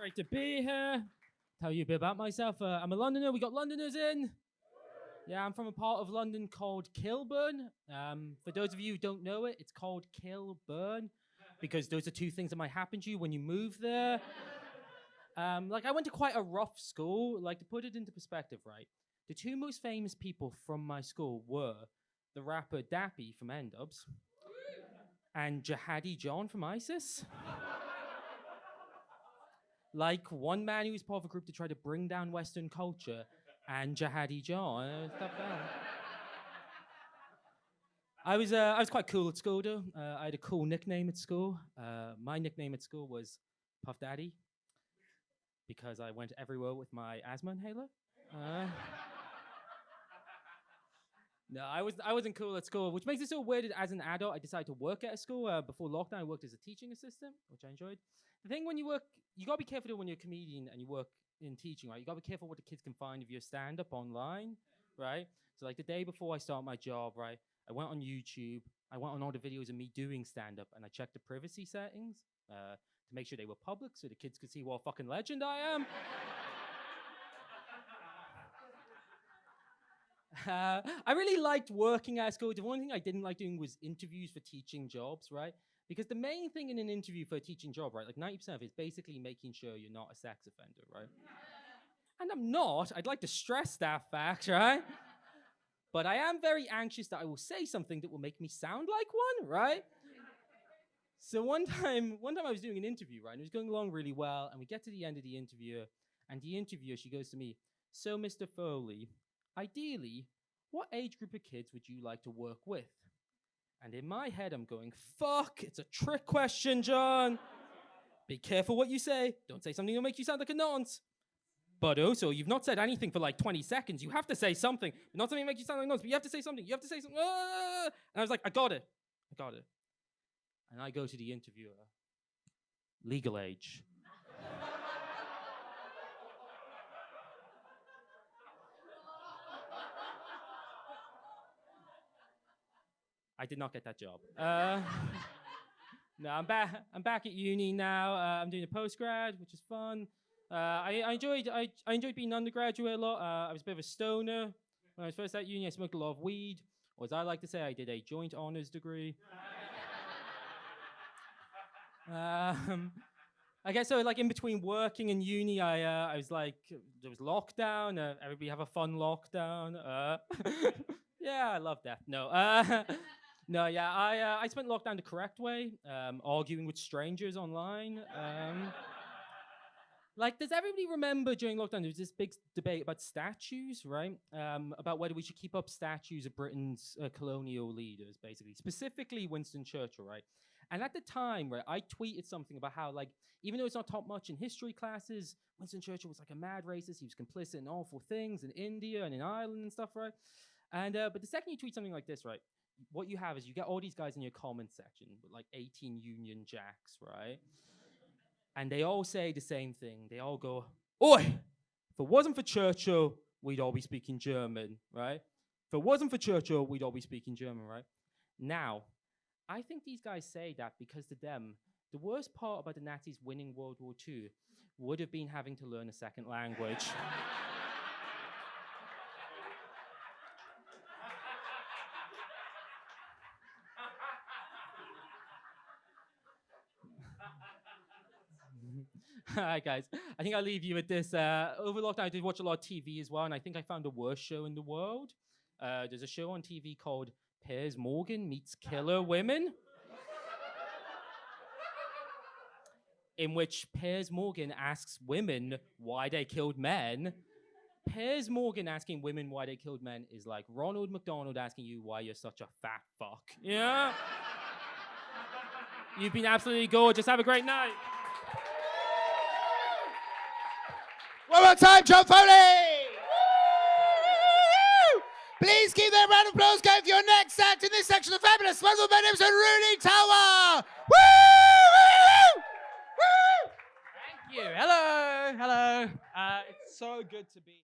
Great to be here. Tell you a bit about myself. I'm a Londoner. We got Londoners in. Yeah, I'm from a part of London called Kilburn. For those of you who don't know it, it's called Kilburn because those are two things that might happen to you when you move there. I went to quite a rough school. Like, to put it into perspective, right? The two most famous people from my school were the rapper Dappy from N-Dubs and Jihadi John from ISIS. Like, one man who was part of a group to try to bring down Western culture, and Jihadi John. Not bad. I was quite cool at school, though. I had a cool nickname at school. My nickname at school was Puff Daddy because I went everywhere with my asthma inhaler. No, I wasn't cool at school, which makes it so weird that as an adult, I decided to work at a school. Before lockdown, I worked as a teaching assistant, which I enjoyed. The thing when you work, you gotta be careful though when you're a comedian and you work in teaching, right? You gotta be careful what the kids can find of your stand-up online, right? So like the day before I start my job, right, I went on YouTube, I went on all the videos of me doing stand-up, and I checked the privacy settings to make sure they were public so the kids could see what a fucking legend I am. I really liked working at school. The one thing I didn't like doing was interviews for teaching jobs, right? Because the main thing in an interview for a teaching job, right, like 90% of it is basically making sure you're not a sex offender, right? And I'm not. I'd like to stress that fact, right? But I am very anxious that I will say something that will make me sound like one, right? So one time I was doing an interview, right? And it was going along really well, and we get to the end of the interview, and the interviewer, she goes to me, "So, Mr. Foley, ideally, what age group of kids would you like to work with?" And in my head, I'm going, fuck, it's a trick question, John. Be careful what you say. Don't say something that'll make you sound like a nonce. But also, you've not said anything for like 20 seconds. You have to say something. Not something that makes you sound like a nonce, but you have to say something. You have to say something. And I was like, I got it. And I go to the interviewer. Legal age. I did not get that job. No, I'm back at uni now. I'm doing a postgrad, which is fun. I enjoyed being an undergraduate a lot. I was a bit of a stoner when I was first at uni. I smoked a lot of weed, or as I like to say, I did a joint honors degree. I guess so. Like in between working and uni, I was like, there was lockdown. Everybody have a fun lockdown. Yeah, I love death. No. No, yeah, I spent lockdown the correct way, arguing with strangers online. Does everybody remember during lockdown, there was this big debate about statues, right? About whether we should keep up statues of Britain's colonial leaders, basically, specifically Winston Churchill, right? And at the time, right, I tweeted something about how, like, even though it's not taught much in history classes, Winston Churchill was like a mad racist. He was complicit in awful things in India and in Ireland and stuff, right? And but the second you tweet something like this, right, what you have is you get all these guys in your comment section with like 18 Union Jacks, right? And they all say the same thing. They all go, "Oi, if it wasn't for Churchill, we'd all be speaking German, right? If it wasn't for Churchill, we'd all be speaking German, right?" Now, I think these guys say that because to them, the worst part about the Nazis winning World War II would have been having to learn a second language. All right, guys. I think I'll leave you with this. Over lockdown, I did watch a lot of TV as well, and I think I found the worst show in the world. There's a show on TV called Piers Morgan Meets Killer Women, in which Piers Morgan asks women why they killed men. Piers Morgan asking women why they killed men is like Ronald McDonald asking you why you're such a fat fuck. Yeah? You've been absolutely gorgeous. Have a great night. One more time, John Foley! Please keep that round of applause going for your next act in this section of Fabulous. Sponsored by Nims and Rooney Tower! Woo! Thank you. Hello. It's so good to be